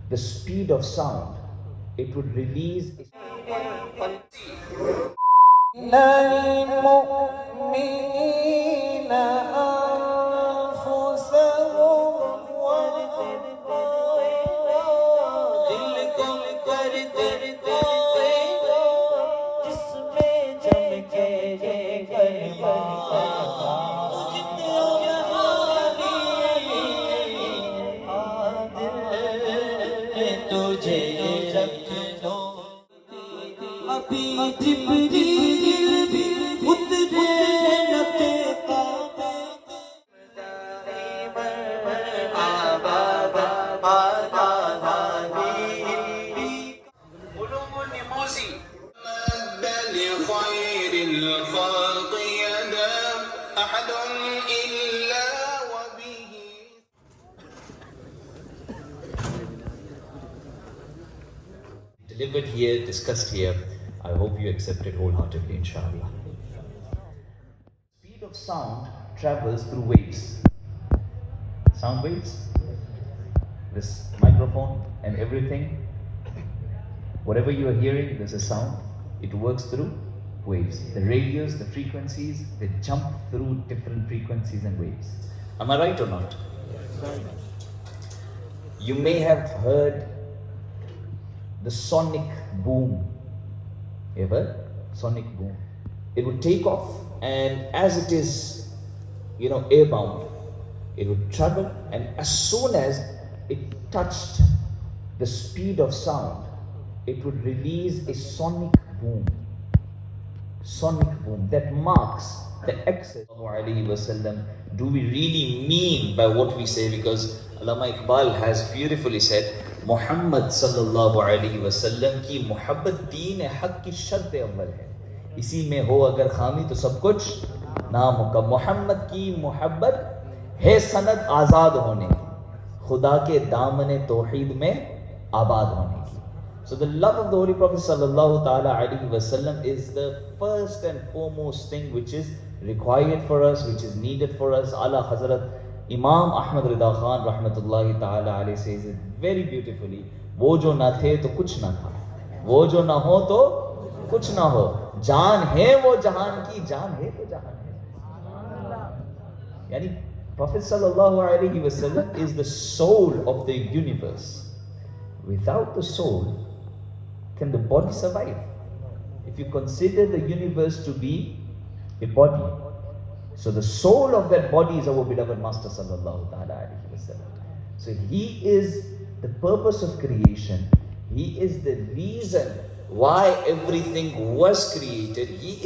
the speed of sound, it would release لخير الخلق يدا أحد إلا وبه. delivered here, discussed here. I hope you accept it wholeheartedly, inshallah. Speed of sound travels through waves. Sound waves, this microphone and everything, whatever you are hearing, there's a sound. It works through waves. The radios, the frequencies, they jump through different frequencies and waves. Am I right or not? You may have heard the sonic boom. You ever? Sonic boom. It would take off, and as it is, airbound, it would travel, and as soon as it touched the speed of sound, it would release a sonic boom. Sonic boom that marks the excess. Do we really mean by what we say? Because Allama Iqbal has beautifully said, Muhammad sallallahu alaihi wasallam ki muhabbat deen haq ki shart awwal hai. Isi mein ho agar khami to sab kuch namukammal. Muhammad ki muhabbat hai sanad azad hone ki, khuda ke damane tawheed mein abad hone ki. So the love of the Holy Prophet sallallahu ta'ala alaihi wasallam is the first and foremost thing which is required for us, which is needed for us. Ala Hazrat Imam Ahmad Rida Khan rahmatullahi ta'ala alayhi says it very beautifully. Wo jo na the to kuch na tha, wo jo na ho to kuch na ho. Jaan hai wo jahan ki, jaan hai to jahan hai. Yani Prophet sallallahu alaihi wasallam is the soul of the universe. Without the soul, can the body survive? If you consider the universe to be a body, so the soul of that body is our beloved Master sallallahu ta'ala alaihi wasallam. So he is the purpose of creation. He is the reason why everything was created. He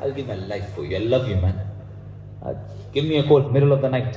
I'll give my life for you. I love you, man. Give me a call, middle of the night.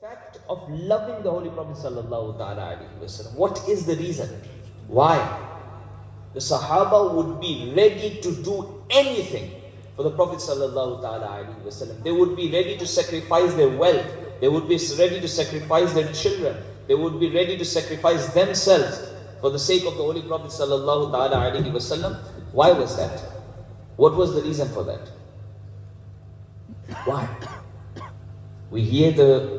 fact of loving the Holy Prophet sallallahu ta'ala alaihi wasallam, what is the reason why the Sahaba would be ready to do anything for the Prophet sallallahu ta'ala alaihi wasallam? They would be ready to sacrifice their wealth, they would be ready to sacrifice their children, they would be ready to sacrifice themselves for the sake of the Holy Prophet sallallahu ta'ala alaihi wasallam. Why was that? What was the reason for that? Why? We hear the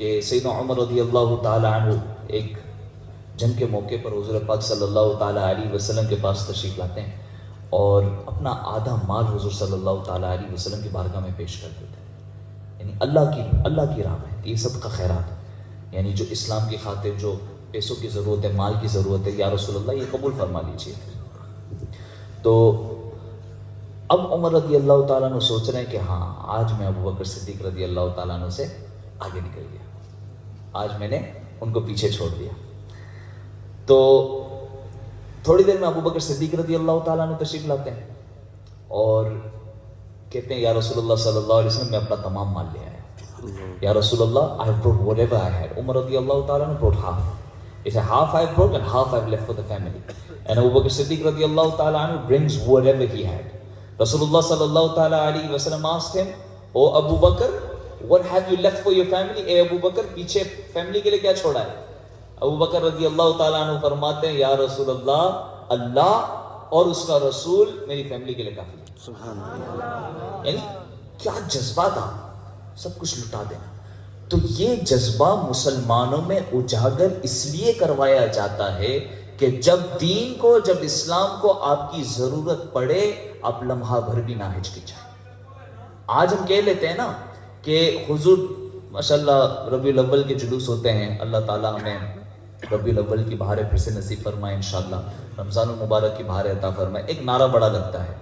کہ سیدنا عمر رضی اللہ تعالی عنہ ایک جنگ کے موقع پر حضور پاک صلی اللہ تعالی علیہ وسلم کے پاس تشریف لاتے ہیں اور اپنا آدھا مال حضور صلی اللہ تعالی علیہ وسلم کی بارگاہ میں پیش کر دیتے ہیں، یعنی اللہ کی راہ میں یہ صدقہ خیرات ہے، یعنی جو اسلام کی خاطر جو پیسوں کی ضرورت ہے، مال کی ضرورت ہے، یا رسول اللہ یہ قبول فرما لیجیے۔ تو اب عمر رضی اللہ تعالیٰ عنہ سوچ رہے ہیں کہ ہاں آج میں ابو بکر صدیق رضی اللہ تعالیٰ عنہ سے آگے نکل گیا، آج میں نے ان کو پیچھے چھوڑ دیا۔ تو تھوڑی دیر میں ابو بکر صدیق رضی اللہ تعالیٰ عنہ تشریف لاتے ہیں اور کہتے ہیں یا رسول اللہ صلی اللہ علیہ وسلم میں اپنا تمام مال لے آیا، یا رسول اللہ I have brought whatever I had. عمر رضی اللہ تعالیٰ عنہ brought half. He said half I brought and half I've left for the family. And Abu Bakr Siddiq رضی اللہ تعالیٰ عنہ brings whatever he had. Rasulullah sallallahu ta'ala alayhi wa sallam asked him, O Abu Bakr, what have you left for your family? اے ابو بکر پیچھے family کے لیے کیا چھوڑا ہے؟ ابو بکر رضی اللہ تعالیٰ عنہ فرماتے ہیں یا رسول اللہ، اللہ اور اس کا رسول میری فیملی کے لیے کافی ہے۔ سبحان اللہ، یعنی کیا جذبہ تھا، سب کچھ لٹا دینا۔ تو یہ جذبہ مسلمانوں میں اجاگر اس لیے کروایا جاتا ہے کہ جب دین کو، جب اسلام کو آپ کی ضرورت پڑے آپ لمحہ بھر بھی نہ ہچکچائیں۔ آج ہم کہہ لیتے ہیں نا کہ حضور ماشاءاللہ ربیع الاول کے جلوس ہوتے ہیں، اللہ تعالیٰ ہمیں ربیع الاول کی بہاریں پھر سے نصیب فرمائے انشاءاللہ، رمضان المبارک کی بہاریں عطا فرمائے۔ ایک نعرہ بڑا لگتا ہے،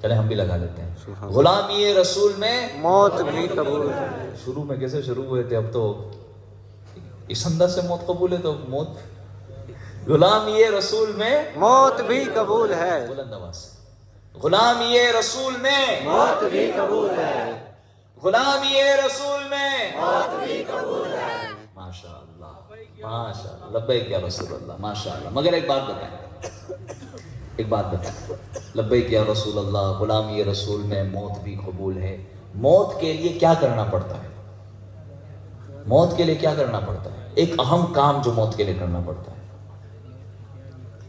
چلیں ہم بھی لگا لیتے ہیں، غلامی رسول میں موت بھی قبول ہے۔ شروع میں کیسے شروع ہوئے تھے، اب تو اس انداز سے موت قبول ہے تو موت، غلامی رسول میں موت بھی قبول ہے، بلند آواز سے، غلامی رسول میں موت بھی قبول ہے، غلامی رسول میں موت بھی قبول ہے۔ ماشاء اللہ ماشاء اللہ، لبیک یا رسول اللہ، ماشاء اللہ۔ مگر ایک بات بتائیں، لبیک یا رسول اللہ، غلامی رسول میں موت بھی قبول ہے، موت کے لیے کیا کرنا پڑتا ہے؟ موت کے لیے کیا کرنا پڑتا ہے؟ ایک اہم کام جو موت کے لیے کرنا پڑتا ہے،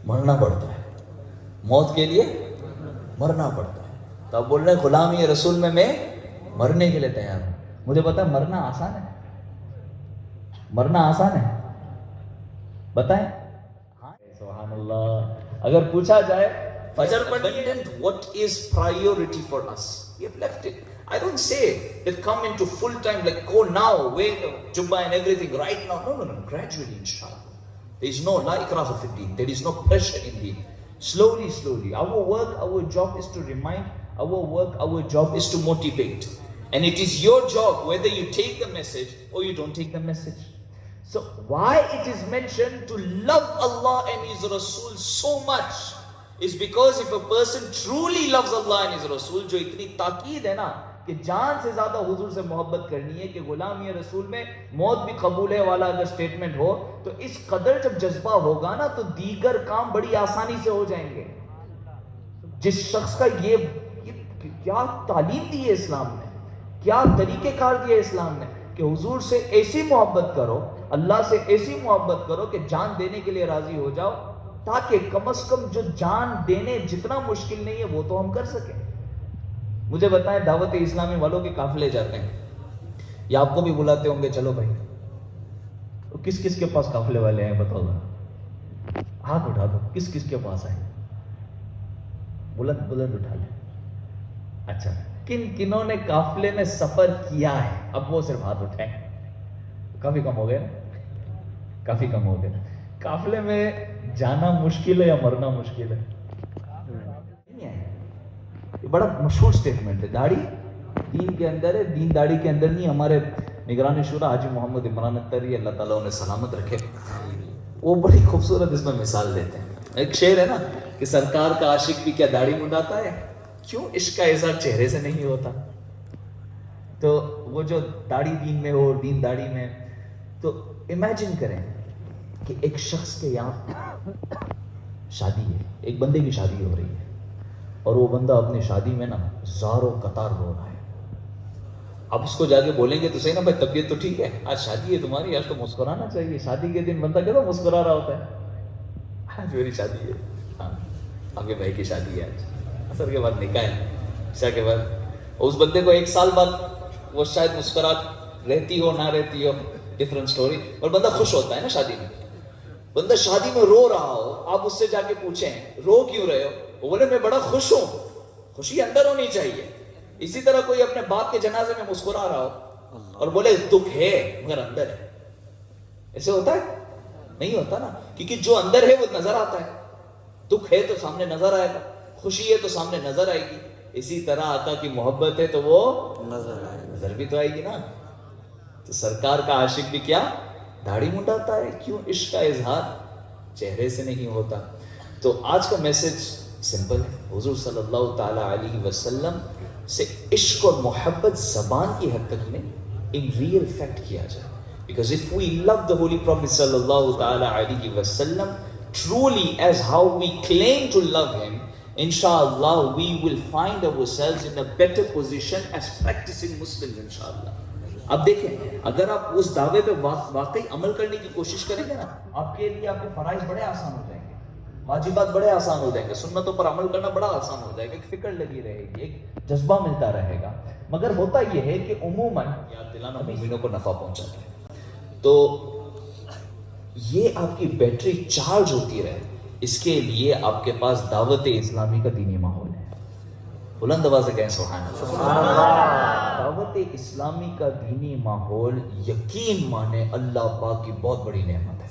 مرنا پڑتا ہے، موت کے لیے مرنا پڑتا ہے۔ تو آپ بول رہے ہیں غلامی رسول میں مرنے کے لیے تیار ہوں۔ مجھے پتا ہے مرنا آسان ہے، مرنا آسان ہے، بتائیں؟ سبحان اللہ۔ اگر پوچھا جائے فجر پڑھیے، what is priority for us? We have left it. I don't say that come into full time, like go now, wear jubba and everything right now. No, gradually inshallah. There is no la ikraha fi din. There is no pressure in din. Slowly. Our work, our job is to remind. Our job is to motivate. And it is your job whether you take the message or you don't take the message. So why it is mentioned to love Allah and His Rasul so much is because if a person truly loves Allah and His Rasul, جو اتنی تاکید ہے نا کہ جان سے زیادہ حضور سے محبت کرنی ہے، کہ غلامی رسول میں موت بھی قبول ہے والا اگر سٹیٹمنٹ ہو، تو اس قدر جب جذبہ ہوگا نا تو دیگر کام بڑی آسانی سے ہو جائیں گے۔ جس شخص کا یہ کیا تعلیم دی ہے اسلام نے، کیا طریقہ کار دیا ہے اسلام نے کہ حضور سے ایسی محبت کرو، اللہ سے ایسی محبت کرو کہ جان دینے کے لیے راضی ہو جاؤ، تاکہ کم از کم جو جان دینے جتنا مشکل نہیں ہے وہ تو ہم کر سکیں۔ مجھے بتائیں دعوت اسلامی والوں کے قافلے جاتے ہیں یا آپ کو بھی بلاتے ہوں گے، چلو بھائی، کس کس کے پاس قافلے والے ہیں بتاؤ ذرا، ہاتھ اٹھا دو، کس کس کے پاس ہیں؟ بلند اٹھا لیں۔ اچھا، کنوں نے قافلے میں سفر کیا ہے؟ اب وہ صرف ہاتھ اٹھائیں۔ کافی کم ہو گئے، کافی کم ہو گئے۔ قافلے میں جانا مشکل ہے یا مرنا مشکل ہے؟ یہ بڑا مشہور سٹیٹمنٹ ہے، داڑھی دین کے اندر ہے، دین داڑھی کے اندر نہیں۔ ہمارے نگران شورا حاجی محمد عمران اختری اللہ تعالیٰ انہیں سلامت رکھے، وہ بڑی خوبصورت اس میں مثال دیتے ہیں۔ ایک شعر ہے نا کہ سرکار کا عاشق بھی کیا داڑھی منڈاتا ہے، کیوں عشق کا اظہار چہرے سے نہیں ہوتا؟ تو وہ جو داڑھی دین میں ہو، دین داڑھی میں، تو امیجن کریں کہ ایک شخص کے یہاں شادی ہے، ایک بندے کی شادی ہو رہی ہے اور وہ بندہ اپنی شادی میں نا زاروں قطار رو رہا ہے۔ اب اس کو جا کے بولیں گے تو صحیح نا بھائی طبیعت تو ٹھیک ہے، آج شادی ہے تمہاری، آج تو مسکرانا چاہیے۔ شادی کے دن بندہ کہتا مسکرا رہا ہوتا ہے، آج میری شادی ہے، ہاں آگے بھائی کی شادی ہے، آج عصر کے بعد نکاح ہے، عشاء کے بعد۔ اس بندے کو ایک سال بعد وہ شاید مسکرات رہتی ہو نہ رہتی ہو، ڈفرنٹ اسٹوری. اور بندہ خوش ہوتا ہے نا شادی میں, بندہ شادی میں رو رہا ہو, آپ اس سے جا کے پوچھیں رو کیوں رہے ہو, وہ بولے میں بڑا خوش ہوں. خوشی اندر ہونی چاہیے. اسی طرح کوئی اپنے باپ کے جنازے میں مسکرا رہا ہو اور بولے دکھ ہے مگر اندر ہے, ایسے ہوتا ہے؟ نہیں ہوتا نا, کیونکہ جو اندر ہے وہ نظر آتا ہے. دکھ ہے تو سامنے نظر آئے گا, خوشی ہے تو سامنے نظر آئے گی. اسی طرح آقا کی محبت ہے تو وہ نظر بھی تو آئے گی نا. تو سرکار کا عاشق بھی کیا داڑھی منڈاتا ہے, کیوں؟ عشق کا اظہار چہرے سے نہیں ہوتا. تو آج کا میسج سمپل ہے, حضور صلی اللہ تعالی علیہ وسلم سے عشق اور محبت زبان کی حد تک میں ان ریئل فیکٹ کیا جائے. Because if we love the Holy Prophet sallallahu ta'ala alayhi wa sallam truly as how we claim to love him, inshallah we will find ourselves in a better position as practicing Muslims inshallah. اب دیکھیں, اگر آپ اس دعوے پہ واقعی عمل کرنے کی کوشش کریں گے نا, آپ کے لیے آپ کے فرائض بڑے آسان ہو جائیں گے, واجبات بڑے آسان ہو جائیں گے, سنتوں پر عمل کرنا بڑا آسان ہو جائے گا, ایک فکر لگی رہے گی, ایک جذبہ ملتا رہے گا. مگر ہوتا یہ ہے کہ عموماً یاد دلانا مومنوں کو نفع پہنچاتا ہے. تو یہ آپ کی بیٹری چارج ہوتی رہے, اس کے لیے آپ کے پاس دعوت اسلامی کا دینی ماحول ہے. بلند آواز سے کہیں سبحان اللہ. دعوت اسلامی کا دینی ماحول یقین مانے اللہ پاک کی بہت بڑی نعمت ہے.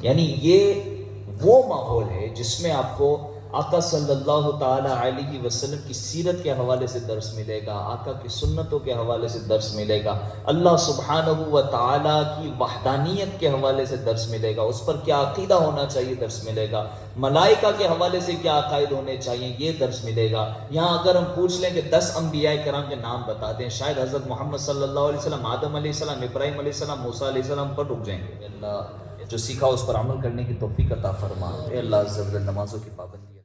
یعنی یہ وہ ماحول ہے جس میں آپ کو آقا صلی اللہ تعالی علیہ وسلم کی سیرت کے حوالے سے درس ملے گا, آقا کی سنتوں کے حوالے سے درس ملے گا, اللہ سبحانہ و تعالی کی وحدانیت کے حوالے سے درس ملے گا, اس پر کیا عقیدہ ہونا چاہیے درس ملے گا, ملائکہ کے حوالے سے کیا عقائد ہونے چاہیے یہ درس ملے گا. یہاں اگر ہم پوچھ لیں کہ 10 انبیاء کرام کے نام بتا دیں, شاید حضرت محمد صلی اللہ علیہ وسلم, آدم علیہ السلام, ابراہیم علیہ السلام, موسیٰ علیہ السلام پر رک جائیں گے. اللہ جو سیکھا اس پر عمل کرنے کی توفیق عطا فرما. اے اللہ عز و جل نمازوں کی پابندی